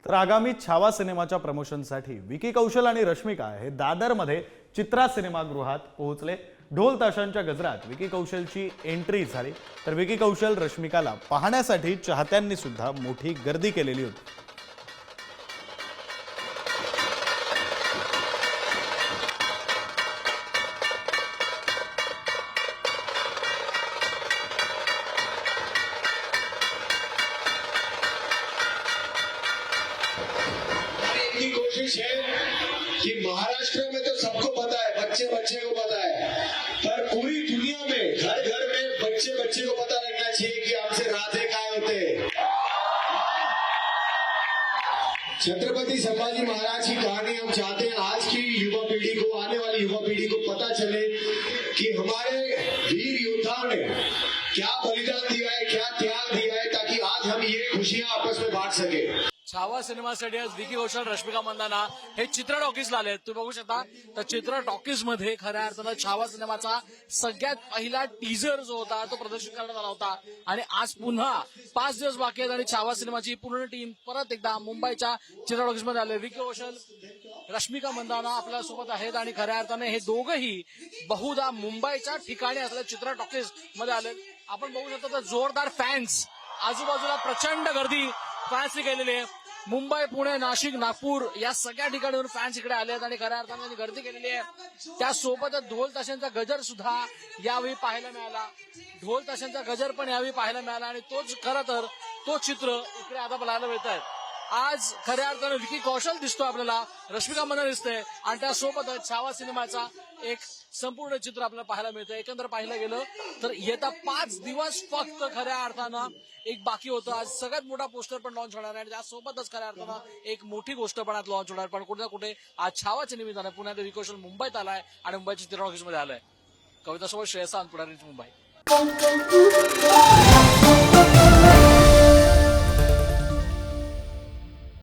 तर आगामी छावा सिनेमाच्या प्रमोशनसाठी विकी कौशल आणि रश्मिका हे दादरमध्ये चित्रा सिनेमागृहात पोहोचले। ढोल ताशांच्या गजरात विकी कौशलची एंट्री झाली, तर विकी कौशल रश्मिकाला पाहण्यासाठी चाहत्यांनी सुद्धा मोठी गर्दी केलेली होती। की कोशिश है कि महाराष्ट्र में तो सबको पता है, बच्चे बच्चे को पता है, पर पूरी दुनिया में घर घर में बच्चे बच्चे को पता लगना चाहिए कि हमसे राधे काय होते। छत्रपति संभाजी महाराज की कहानी हम चाहते हैं आज की युवा पीढ़ी को, आने वाली युवा पीढ़ी को पता चले कि हमारे वीर योद्धाओं ने क्या बलिदान दिया है, क्या त्याग दिया है, ताकि आज हम ये खुशियां आपस में बांट सके। छावा सिनेमासाठी आज विकी कौशल रश्मिका मंदाना हे चित्र टॉकीजला आले। तुम्ही बघू शकता तर चित्र टॉकीज मध्ये खऱ्या अर्थानं छावा सिनेमाचा सगळ्यात पहिला टीजर जो होता तो प्रदर्शित करण्यात आला होता आणि आज पुन्हा 5 दिवस बाकी आहेत आणि छावा सिनेमाची पूर्ण टीम परत एकदा मुंबईच्या चित्र टॉकीज मध्ये आले। विकी कौशल रश्मिका मंदाना आपल्या सोबत आहेत आणि खऱ्या अर्थाने हे दोघंही बहुधा मुंबईच्या ठिकाणी असलेल्या चित्र टॉकीज मध्ये आले। आपण बघू शकता तर जोरदार फॅन्स, आजूबाजूला प्रचंड गर्दी फॅन्सनी केलेली आहे। मुंबई, पुणे, नाशिक, नागपूर या सगळ्या ठिकाणाहून फॅन्स इकडे आले आहेत आणि खऱ्या अर्थाने त्यांनी गर्दी केलेली आहे। त्यासोबतच ढोल ताशांचा गजर सुद्धा यावेळी पाहायला मिळाला। ढोल ताशांचा गजर पण यावेळी पाहायला मिळाला आणि तोच खरं तर तो चित्र इकडे आता पाहायला मिळत आहे। आज खऱ्या अर्थानं विकी कौशल दिसतो आपल्याला, रश्मिका मंदाना दिसते आणि त्यासोबतच छावा सिनेमाचा एक संपूर्ण चित्र आपल्याला पाहायला मिळतं। एकंदर पाहिलं गेलं तर येत्या 5 दिवस फक्त खऱ्या अर्थानं एक बाकी होतं। आज सगळ्यात मोठा पोस्टर पण लॉन्च होणार आहे आणि त्यासोबतच खऱ्या अर्थानं एक मोठी गोष्ट पण आज लॉन्च होणार। पण कुठे ना कुठे आज छावाच्या निमित्तानं पुण्यात विकी कौशल मुंबईत आलाय आणि मुंबईच्या चित्र ऑफिसमध्ये आलाय। कविता सोबत श्रेयसा, पुणे, मुंबई।